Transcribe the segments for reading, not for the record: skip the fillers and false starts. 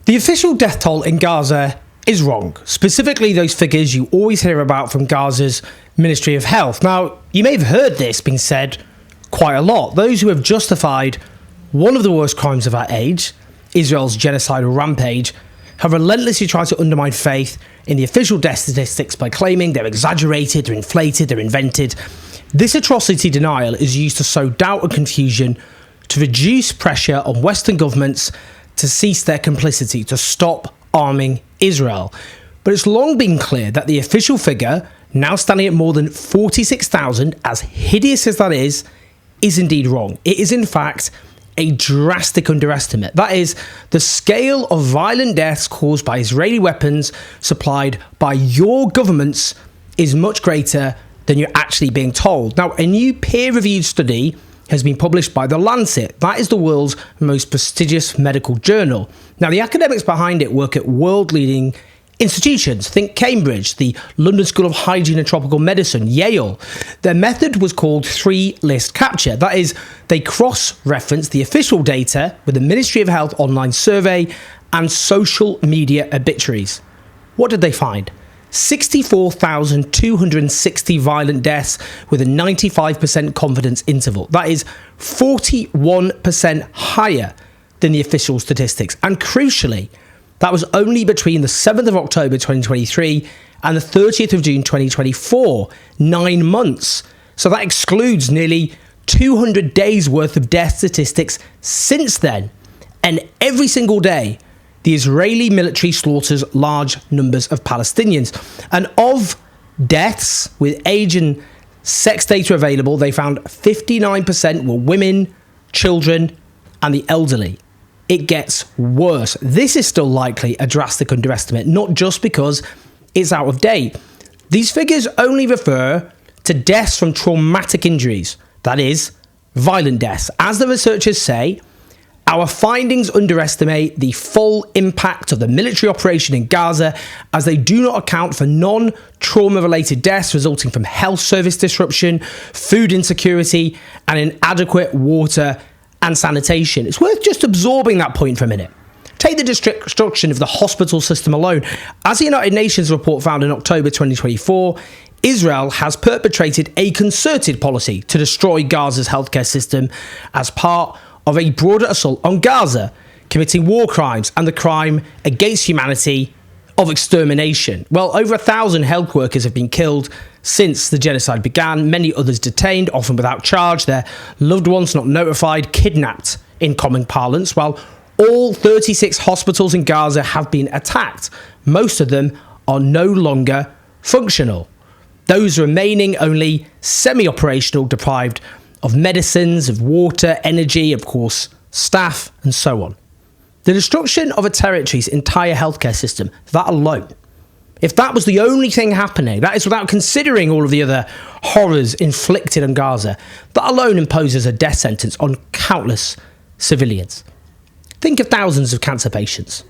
The official death toll in Gaza is wrong, specifically those figures you always hear about from Gaza's Ministry of Health. Now, you may have heard this being said quite a lot. Those who have justified one of the worst crimes of our age, Israel's genocidal rampage, have relentlessly tried to undermine faith in the official death statistics by claiming they're exaggerated, they're inflated, they're invented. This atrocity denial is used to sow doubt and confusion, to reduce pressure on Western governments to cease their complicity, to stop arming Israel. But it's long been clear that the official figure, now standing at more than 46,000, as hideous as that is indeed wrong. It is in fact a drastic underestimate. That is, the scale of violent deaths caused by Israeli weapons supplied by your governments is much greater than you're actually being told. Now, a new peer-reviewed study has been published by the Lancet. That is the world's most prestigious medical journal. Now, the academics behind it work at world-leading institutions. Think Cambridge, the London School of Hygiene and Tropical Medicine, Yale. Their method was called three-list capture. That is, they cross-reference the official data with the Ministry of Health online survey and social media obituaries. What did they find? 64,260 violent deaths with a 95% confidence interval. That is 41% higher than the official statistics. And crucially, that was only between the 7th of October 2023 and the 30th of June 2024, 9 months. So that excludes nearly 200 days worth of death statistics since then. And every single day, the Israeli military slaughters large numbers of Palestinians. And of deaths with age and sex data available, they found 59% were women, children, and the elderly. It gets worse. This is still likely a drastic underestimate, not just because it's out of date. These figures only refer to deaths from traumatic injuries, that is, violent deaths. As the researchers say, our findings underestimate the full impact of the military operation in Gaza, as they do not account for non-trauma related deaths resulting from health service disruption, food insecurity, and inadequate water and sanitation. It's worth just absorbing that point for a minute. Take the destruction of the hospital system alone. As the United Nations report found in October 2024, Israel has perpetrated a concerted policy to destroy Gaza's healthcare system as part of a broader assault on Gaza, committing war crimes and the crime against humanity of extermination. Well, over 1,000 health workers have been killed since the genocide began, many others detained, often without charge, their loved ones not notified, kidnapped in common parlance, while all 36 hospitals in Gaza have been attacked. Most of them are no longer functional. Those remaining only semi-operational, deprived of medicines, of water, energy, of course, staff, and so on. The destruction of a territory's entire healthcare system, that alone, if that was the only thing happening, that is without considering all of the other horrors inflicted on Gaza, that alone imposes a death sentence on countless civilians. Think of thousands of cancer patients.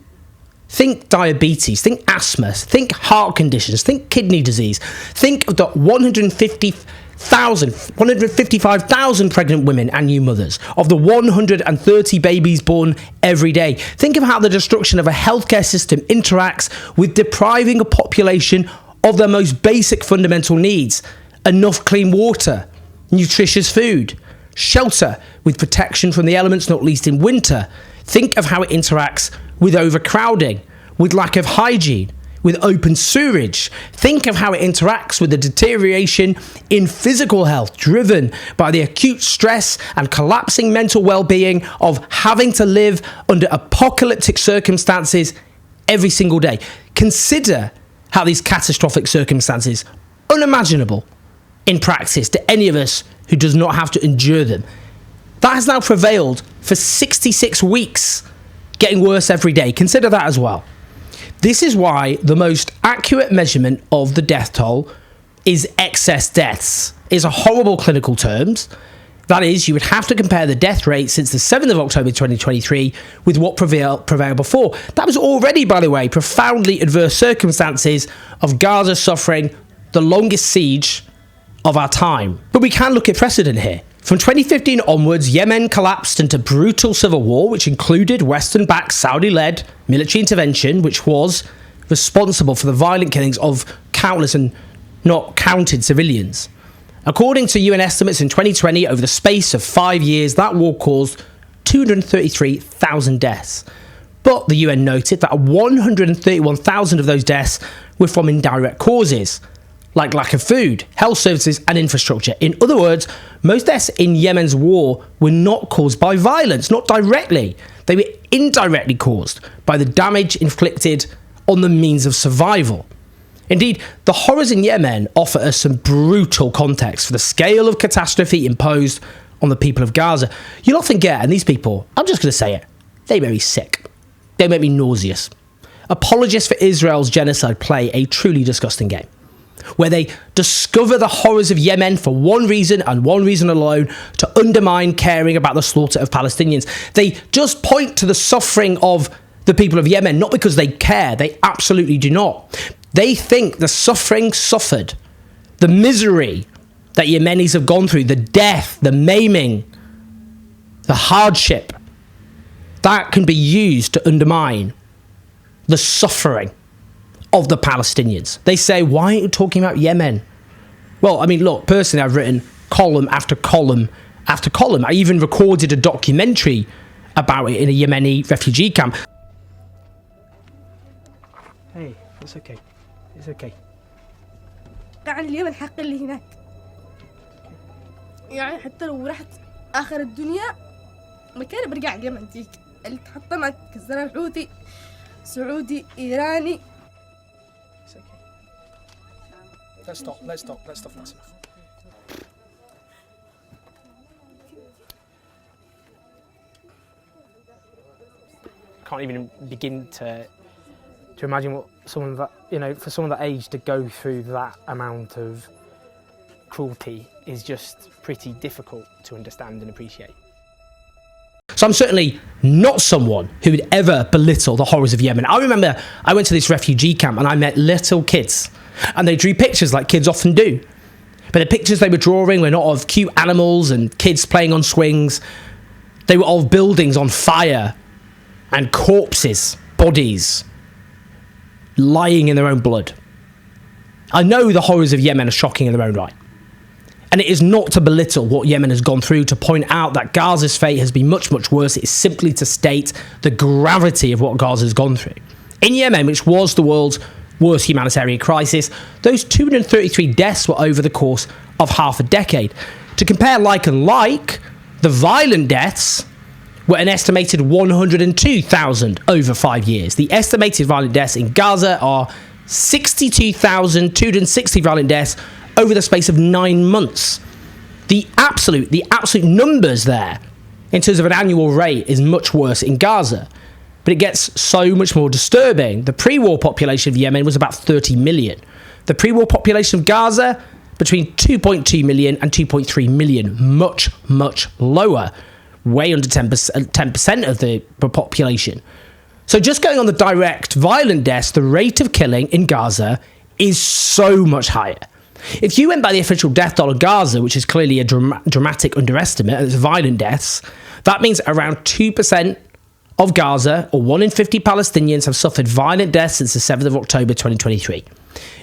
Think diabetes, think asthma, think heart conditions, think kidney disease. Think of the 155,000 pregnant women and new mothers, of the 130 babies born every day. Think of how the destruction of a healthcare system interacts with depriving a population of their most basic fundamental needs: enough clean water, nutritious food, shelter with protection from the elements, not least in winter. Think of how it interacts with overcrowding, with lack of hygiene, with open sewerage. Think of how it interacts with the deterioration in physical health driven by the acute stress and collapsing mental well-being of having to live under apocalyptic circumstances every single day. Consider how these catastrophic circumstances, unimaginable in practice to any of us who does not have to endure them, that has now prevailed for 66 weeks, getting worse every day. Consider that as well. This is why the most accurate measurement of the death toll is excess deaths. It's a horrible clinical terms. That is, you would have to compare the death rate since the 7th of October 2023 with what prevailed before. That was already, by the way, profoundly adverse circumstances of Gaza suffering the longest siege of our time. But we can look at precedent here. From 2015 onwards, Yemen collapsed into brutal civil war, which included Western-backed Saudi-led military intervention, which was responsible for the violent killings of countless and not counted civilians. According to UN estimates in 2020, over the space of 5 years, that war caused 233,000 deaths. But the UN noted that 131,000 of those deaths were from indirect causes, like lack of food, health services and infrastructure. In other words, most deaths in Yemen's war were not caused by violence, not directly. They were indirectly caused by the damage inflicted on the means of survival. Indeed, the horrors in Yemen offer us some brutal context for the scale of catastrophe imposed on the people of Gaza. You'll often get, and these people, I'm just going to say it, they make me sick. They make me nauseous. Apologists for Israel's genocide play a truly disgusting game, where they discover the horrors of Yemen for one reason and one reason alone: to undermine caring about the slaughter of Palestinians. They just point to the suffering of the people of Yemen, not because they care. They absolutely do not. They think the suffering suffered, the misery that Yemenis have gone through, the death, the maiming, the hardship, that can be used to undermine the suffering of the Palestinians. They say, why aren't you talking about Yemen? Well, I mean, look, personally, I've written column after column after column. I even recorded a documentary about it in a Yemeni refugee camp. Hey, it's okay. It's okay. عن اليمن حق اللي هناك يعني حتى لو رحت آخر الدنيا مكاني برجع اليمن ديك اللي تحطمت كسرها الحوثي سعودي إيراني. It's okay. Let's stop. That's enough. Can't even begin to imagine what someone that, for someone that age to go through that amount of cruelty is just pretty difficult to understand and appreciate. So I'm certainly not someone who would ever belittle the horrors of Yemen. I remember I went to this refugee camp and I met little kids, and they drew pictures like kids often do. But the pictures they were drawing were not of cute animals and kids playing on swings. They were of buildings on fire and corpses, bodies, lying in their own blood. I know the horrors of Yemen are shocking in their own right. And it is not to belittle what Yemen has gone through, to point out that Gaza's fate has been much, much worse. It is simply to state the gravity of what Gaza has gone through. In Yemen, which was the world's worst humanitarian crisis, those 233 deaths were over the course of half a decade. To compare like and like, the violent deaths were an estimated 102,000 over 5 years. The estimated violent deaths in Gaza are 62,260 violent deaths over the space of 9 months. The absolute numbers there, in terms of an annual rate, is much worse in Gaza. But it gets so much more disturbing. The pre-war population of Yemen was about 30 million. The pre-war population of Gaza, between 2.2 million and 2.3 million. Much, much lower. Way under 10% of the population. So just going on the direct violent deaths, the rate of killing in Gaza is so much higher. If you went by the official death toll of Gaza, which is clearly a dramatic underestimate, and it's violent deaths, that means around 2% of Gaza, or 1 in 50 Palestinians, have suffered violent deaths since the 7th of October 2023.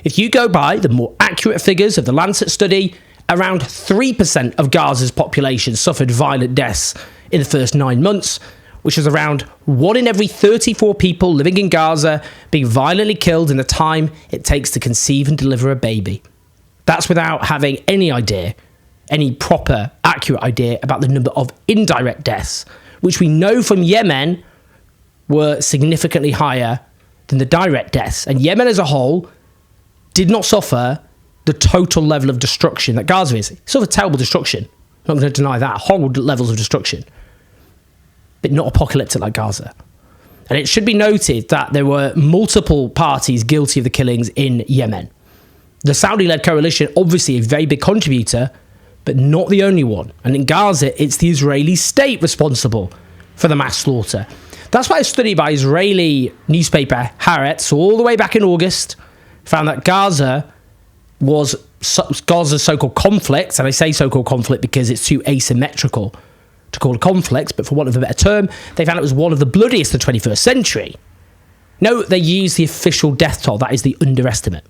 If you go by the more accurate figures of the Lancet study, around 3% of Gaza's population suffered violent deaths in the first 9 months, which is around 1 in every 34 people living in Gaza being violently killed in the time it takes to conceive and deliver a baby. That's without having any idea, any proper, accurate idea about the number of indirect deaths, which we know from Yemen were significantly higher than the direct deaths. And Yemen as a whole did not suffer the total level of destruction that Gaza is. It suffered terrible destruction. I'm not going to deny that. Horrible levels of destruction. But not apocalyptic like Gaza. And it should be noted that there were multiple parties guilty of the killings in Yemen. The Saudi-led coalition, obviously a very big contributor, but not the only one. And in Gaza, it's the Israeli state responsible for the mass slaughter. That's why a study by Israeli newspaper Haaretz, all the way back in August, found that Gaza was Gaza's so-called conflict, and I say so-called conflict because it's too asymmetrical to call a conflict, but for want of a better term, they found it was one of the bloodiest of the 21st century. No, they used the official death toll, that is the underestimate.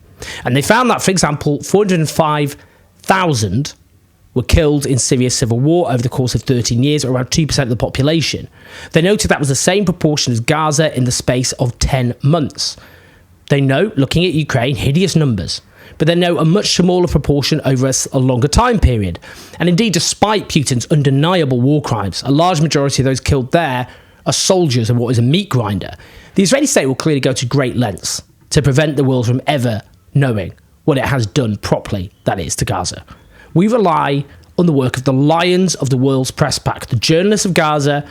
And they found that, for example, 405,000 were killed in Syria's civil war over the course of 13 years, or around 2% of the population. They noted that was the same proportion as Gaza in the space of 10 months. They note, looking at Ukraine, hideous numbers, but they know a much smaller proportion over a longer time period. And indeed, despite Putin's undeniable war crimes, a large majority of those killed there are soldiers and what is a meat grinder. The Israeli state will clearly go to great lengths to prevent the world from ever knowing what it has done properly, that is, to Gaza. We rely on the work of the lions of the world's press pack, the journalists of Gaza,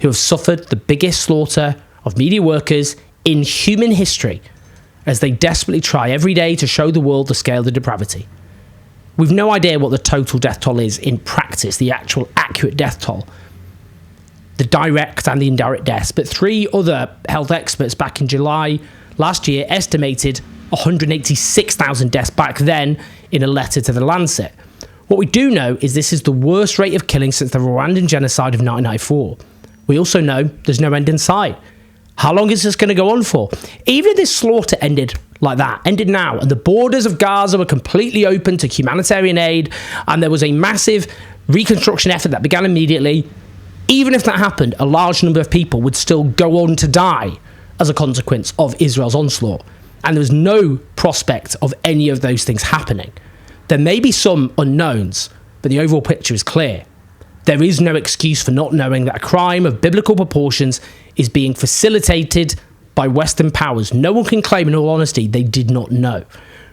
who have suffered the biggest slaughter of media workers in human history, as they desperately try every day to show the world the scale of the depravity. We've no idea what the total death toll is in practice, the actual accurate death toll, the direct and the indirect deaths, but 3 other health experts back in July last year estimated 186,000 deaths back then in a letter to the Lancet. What we do know is this is the worst rate of killing since the Rwandan genocide of 1994. We also know there's no end in sight. How long is this going to go on for? Even if this slaughter ended like that, ended now, and the borders of Gaza were completely open to humanitarian aid, and there was a massive reconstruction effort that began immediately, even if that happened, a large number of people would still go on to die as a consequence of Israel's onslaught. And there was no prospect of any of those things happening. There may be some unknowns, but the overall picture is clear. There is no excuse for not knowing that a crime of biblical proportions is being facilitated by Western powers. No one can claim, in all honesty, they did not know,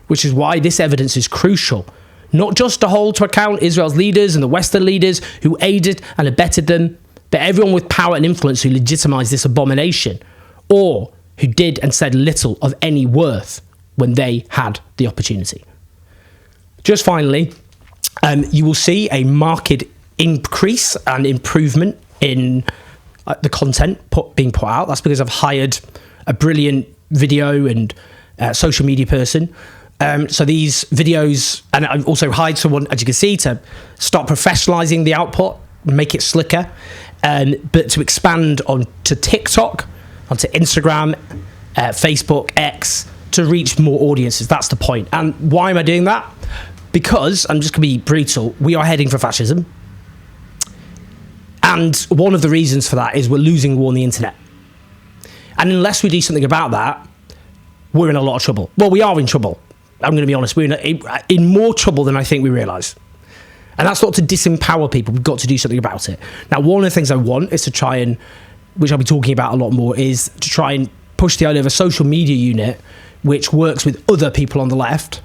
which is why this evidence is crucial, not just to hold to account Israel's leaders and the Western leaders who aided and abetted them, but everyone with power and influence who legitimised this abomination, or who did and said little of any worth when they had the opportunity. Just finally, you will see a marked increase and improvement in the content being put out. That's because I've hired a brilliant video and social media person. So these videos, and I've also hired someone, as you can see, to start professionalizing the output, make it slicker, but to expand onto TikTok, onto Instagram, Facebook, X, to reach more audiences. That's the point. And why am I doing that? Because, I'm just going to be brutal, we are heading for fascism. And one of the reasons for that is we're losing war on the internet. And unless we do something about that, we're in a lot of trouble. Well, we are in trouble. I'm going to be honest. We're in more trouble than I think we realise. And that's not to disempower people. We've got to do something about it. Now, one of the things I want is to try and, which I'll be talking about a lot more, is to try and push the idea of a social media unit which works with other people on the left,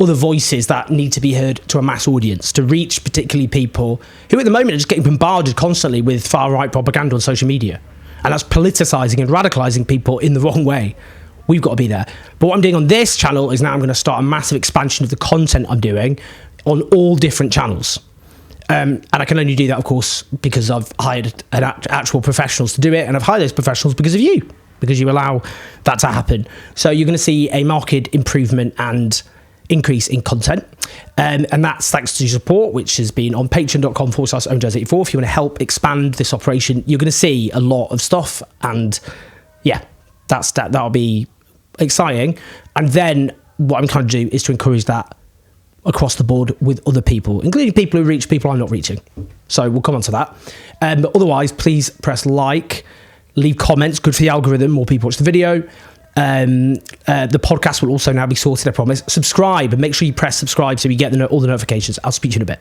other voices that need to be heard to a mass audience, to reach particularly people who at the moment are just getting bombarded constantly with far-right propaganda on social media. And that's politicising and radicalising people in the wrong way. We've got to be there. But what I'm doing on this channel is now I'm going to start a massive expansion of the content I'm doing on all different channels. And I can only do that, of course, because I've hired actual professionals to do it. And I've hired those professionals because of you, because you allow that to happen. So you're going to see a marked improvement and increase in content. And that's thanks to your support, which has been on patreon.com/OwenJones84. If you want to help expand this operation, you're going to see a lot of stuff. And yeah, that'll be exciting. And then what I'm trying to do is to encourage that across the board with other people, including people who reach people I'm not reaching. So we'll come on to that. But otherwise, please press like, leave comments, good for the algorithm, more people watch the video. The podcast will also now be sorted, I promise. Subscribe, and make sure you press subscribe so you get all the notifications. I'll speak to you in a bit.